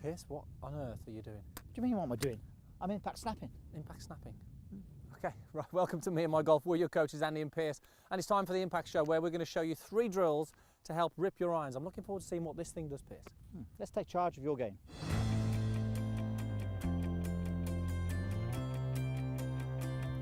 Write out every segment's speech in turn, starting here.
Pierce, what on earth are you doing? What do you mean what am I doing? I'm impact snapping. Impact snapping. Okay, right, welcome to Me and My Golf. We're your coaches, Andy and Pierce, and it's time for the Impact Show where we're going to show you 3 drills to help rip your irons. I'm looking forward to seeing what this thing does, Pierce. Let's take charge of your game.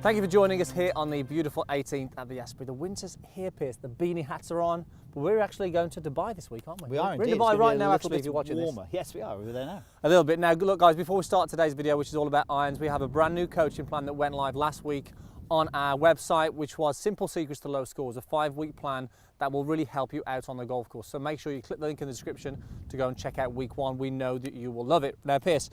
Thank you for joining us here on the beautiful 18th at the Asprey. The winter's here, Pierce. The beanie hats are on, but we're actually going to Dubai this week, aren't we? We are We're in indeed. Dubai right now, actually, if you're watching warmer. this. Yes, we are. We're there now. A little bit. Now, look, guys, before we start today's video, which is all about irons, we have a brand new coaching plan that went live last week on our website, which was Simple Secrets to Low Scores, a 5-week plan that will really help you out on the golf course. So make sure you click the link in the description to go and check out week 1. We know that you will love it. Now, Pierce,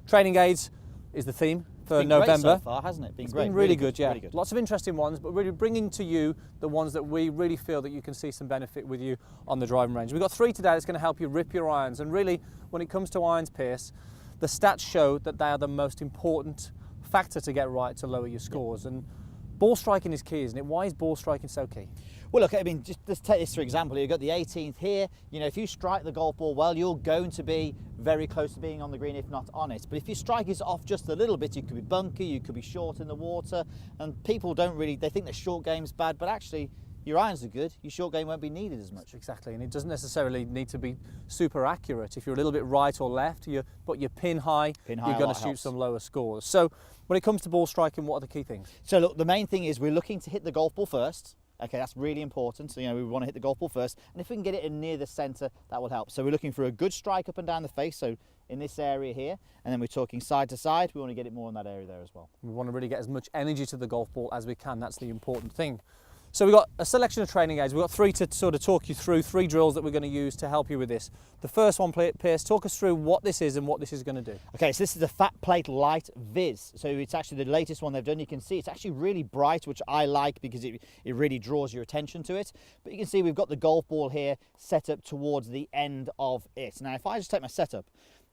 training aids is the theme for November. Great so far, hasn't it? It's been really good, yeah. Really good. Lots of interesting ones, but really bringing to you the ones that we really feel that you can see some benefit with you on the driving range. We've got 3 today that's going to help you rip your irons. And really, when it comes to irons, Pierce, the stats show that they are the most important factor to get right to lower your scores. And ball striking is key, isn't it? Why is ball striking so key? Well, look, I mean, just take this for example. You've got the 18th here. You know, if you strike the golf ball well, you're going to be very close to being on the green, if not on it. But if you strike it off just a little bit, you could be bunky, you could be short in the water, and people don't really, they think the short game's bad, but actually your irons are good, your short game won't be needed as much. Exactly, and it doesn't necessarily need to be super accurate. If you're a little bit right or left, but you're pin high, you're going to shoot some lower scores. So when it comes to ball striking, what are the key things? So look, the main thing is we're looking to hit the golf ball first. Okay, that's really important. So, you know, we want to hit the golf ball first, and if we can get it in near the centre, that will help. So we're looking for a good strike up and down the face, so in this area here, and then we're talking side to side. We want to get it more in that area there as well. We want to really get as much energy to the golf ball as we can. That's the important thing. So we've got a selection of training aids. We've got 3 to sort of talk you through, 3 drills that we're going to use to help you with this. The first one, Pierce, talk us through what this is and what this is going to do. Okay, so this is the Fat Plate Light Viz. So it's actually the latest one they've done. You can see it's actually really bright, which I like because it really draws your attention to it. But you can see we've got the golf ball here set up towards the end of it. Now, if I just take my setup,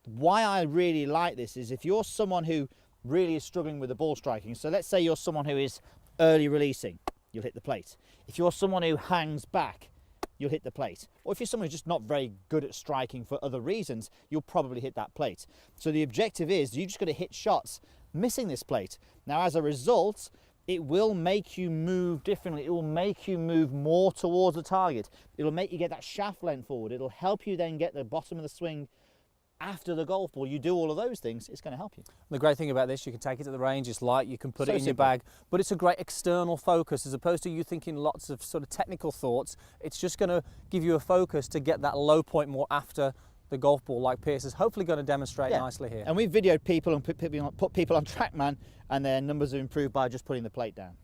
why I really like this is if you're someone who really is struggling with the ball striking. So let's say you're someone who is early releasing, you'll hit the plate. If you're someone who hangs back, you'll hit the plate. Or if you're someone who's just not very good at striking for other reasons, you'll probably hit that plate. So the objective is you just got to hit shots missing this plate. Now, as a result, it will make you move differently. It will make you move more towards the target. It'll make you get that shaft length forward. It'll help you then get the bottom of the swing after the golf ball. You do all of those things, it's going to help you. The great thing about this, you can take it to the range, it's light, you can put it in your simple. bag, but it's a great external focus as opposed to you thinking lots of sort of technical thoughts. It's just going to give you a focus to get that low point more after the golf ball, like Pierce is hopefully going to demonstrate nicely here. And we've videoed people and put people on TrackMan, and their numbers are improved by just putting the plate down.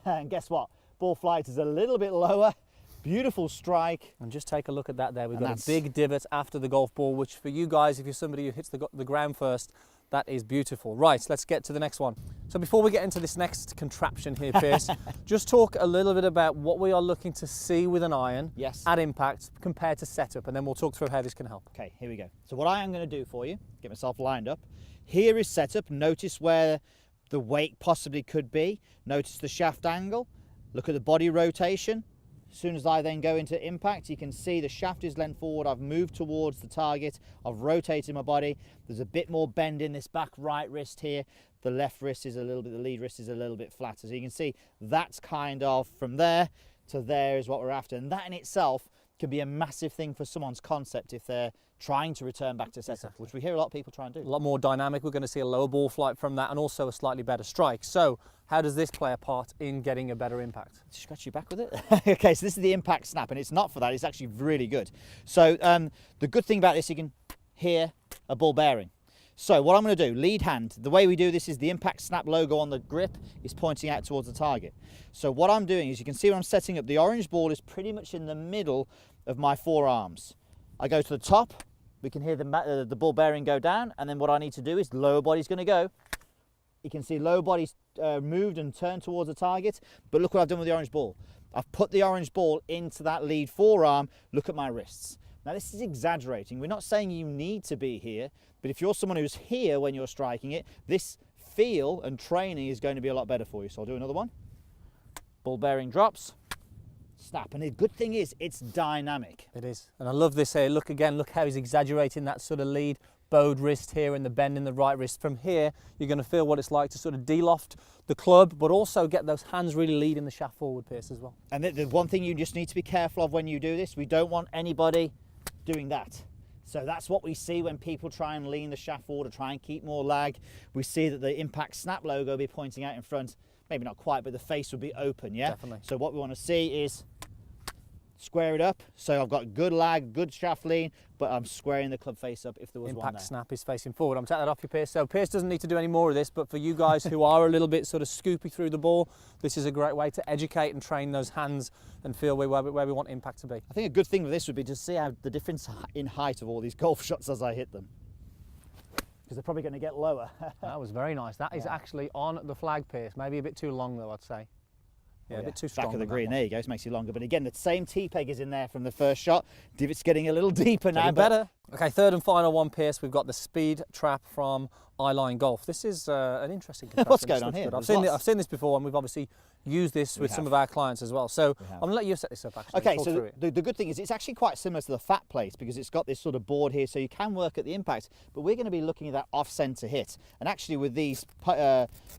And guess what? Ball flight is a little bit lower. Beautiful strike. And just take a look at that there. We've got a big divot after the golf ball, which for you guys, if you're somebody who hits the ground first, that is beautiful. Right, let's get to the next one. So before we get into this next contraption here, Pierce, just talk a little bit about what we are looking to see with an iron at impact compared to setup, and then we'll talk through how this can help. Okay, here we go. So what I am going to do for you, get myself lined up. Here is setup. Notice where the weight possibly could be. Notice the shaft angle. Look at the body rotation. As soon as I then go into impact, you can see the shaft is leant forward. I've moved towards the target. I've rotated my body. There's a bit more bend in this back right wrist here. The left wrist is a little bit, the lead wrist is a little bit flatter. So you can see that's kind of from there to there is what we're after. And that in itself can be a massive thing for someone's concept if they're trying to return back to setup, which we hear a lot of people try and do. A lot more dynamic. We're going to see a lower ball flight from that and also a slightly better strike. So how does this play a part in getting a better impact? Scratch you back with it. Okay, so this is the impact snap, and it's not for that. It's actually really good. So the good thing about this, you can hear a ball bearing. So what I'm going to do, lead hand, the way we do this is the impact snap logo on the grip is pointing out towards the target. So what I'm doing is you can see where I'm setting up. The orange ball is pretty much in the middle of my forearms. I go to the top, we can hear the ball bearing go down, and then what I need to do is lower body's going to go. You can see lower body's moved and turned towards the target, but look what I've done with the orange ball. I've put the orange ball into that lead forearm. Look at my wrists. Now this is exaggerating. We're not saying you need to be here, but if you're someone who's here when you're striking it, this feel and training is going to be a lot better for you. So I'll do another one. Ball bearing drops, snap. And the good thing is it's dynamic. It is. And I love this here. Look again, look how he's exaggerating that sort of lead. Bowed wrist here and the bend in the right wrist. From here, you're going to feel what it's like to sort of de-loft the club, but also get those hands really leading the shaft forward, Pierce, as well. And the one thing you just need to be careful of when you do this, we don't want anybody doing that. So that's what we see when people try and lean the shaft forward or try and keep more lag. We see that the Impact Snap logo will be pointing out in front. Maybe not quite, but the face will be open, yeah? Definitely. So what we want to see is square it up. So I've got good lag, good shaft lean, but I'm squaring the club face up if there was one there. Impact Snap is facing forward. I'm taking that off you, Pierce. So Pierce doesn't need to do any more of this, but for you guys who are a little bit sort of scoopy through the ball, this is a great way to educate and train those hands and feel where we want impact to be. I think a good thing with this would be to see how the difference in height of all these golf shots as I hit them. Because they're probably going to get lower. That was very nice. That is actually on the flag, Pierce. Maybe a bit too long though, I'd say. Yeah, a bit too strong. Back of the green, there you go, it makes you longer. But again, the same T-peg is in there from the first shot. Divot's getting a little deeper now. Better. Okay, third and final one, Pierce. We've got the Speed Trap from Eyeline Golf. This is an interesting comparison. What's going on here? I've seen this before, and we've obviously used this with some of our clients as well. So I'm going to let you set this up, actually. Okay, so the good thing is it's actually quite similar to the fat plate because it's got this sort of board here, so you can work at the impact, but we're going to be looking at that off-centre hit. And actually with these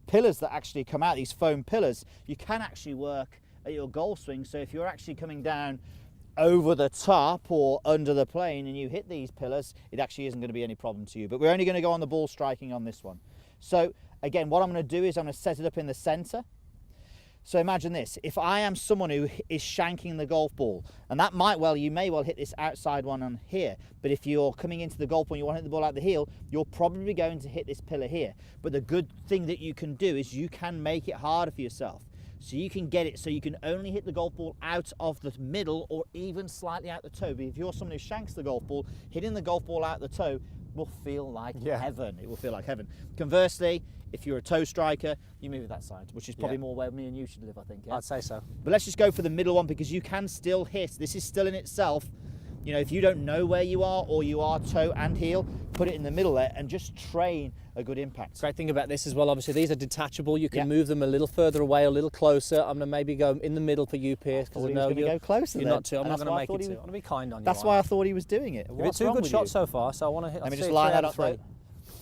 pillars that actually come out, these foam pillars, you can actually work at your golf swing. So if you're actually coming down over the top or under the plane and you hit these pillars, it actually isn't going to be any problem to you. But we're only going to go on the ball striking on this one. So again, what I'm going to do is I'm going to set it up in the center. So imagine this, if I am someone who is shanking the golf ball, and that you may well hit this outside one on here, but if you're coming into the golf ball and you want to hit the ball out the heel, you're probably going to hit this pillar here. But the good thing that you can do is you can make it harder for yourself. So you can get it so you can only hit the golf ball out of the middle or even slightly out the toe. But if you're someone who shanks the golf ball, hitting the golf ball out the toe will feel like heaven. It will feel like heaven. Conversely, if you're a toe striker, you move it that side, which is probably more where me and you should live, I think. Yeah? I'd say so. But let's just go for the middle one because you can still hit. This is still in itself. You know, if you don't know where you are or you are toe and heel, put it in the middle there and just train a good impact. Great thing about this as well, obviously these are detachable. You can move them a little further away, a little closer. I'm going to maybe go in the middle for you, Pierce, because I know you're go closer. You're not too. I'm not going to make it too. I want to be kind on you. That's why I thought he was doing it. It's a good shot so far, so I want to hit. Let me just line that up there.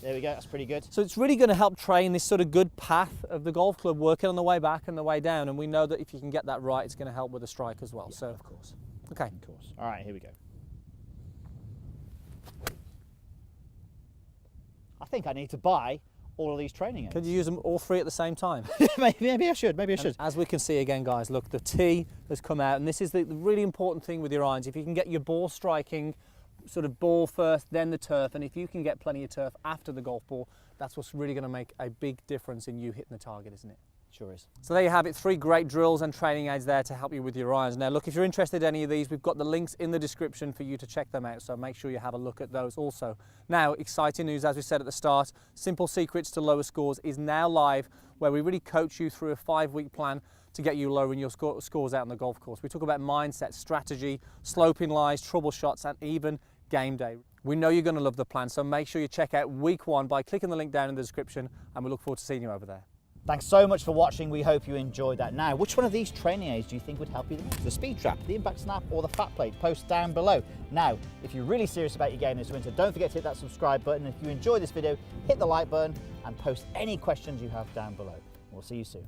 There we go, that's pretty good. So it's really going to help train this sort of good path of the golf club, working on the way back and the way down. And we know that if you can get that right, it's going to help with the strike as well. Yeah, so of course. Okay. Of course. All right, here we go. I think I need to buy all of these training aids. Could you use them all three at the same time? maybe I should, maybe I should. As we can see again, guys, look, the tee has come out, and this is the really important thing with your irons. If you can get your ball striking, sort of ball first, then the turf, and if you can get plenty of turf after the golf ball, that's what's really going to make a big difference in you hitting the target, isn't it? Sure is. So there you have it, 3 great drills and training aids there to help you with your irons. Now look, if you're interested in any of these, we've got the links in the description for you to check them out, so make sure you have a look at those also. Now, exciting news, as we said at the start, Simple Secrets to Lower Scores is now live, where we really coach you through a 5-week plan to get you lowering your scores out on the golf course. We talk about mindset, strategy, sloping lies, trouble shots, and even game day. We know you're going to love the plan, so make sure you check out week 1 by clicking the link down in the description, and we look forward to seeing you over there. Thanks so much for watching. We hope you enjoyed that. Now, which one of these training aids do you think would help you the most? The Speed Trap, the Impact Snap, or the Fat Plate? Post down below. Now, if you're really serious about your game this winter, don't forget to hit that subscribe button. If you enjoyed this video, hit the like button and post any questions you have down below. We'll see you soon.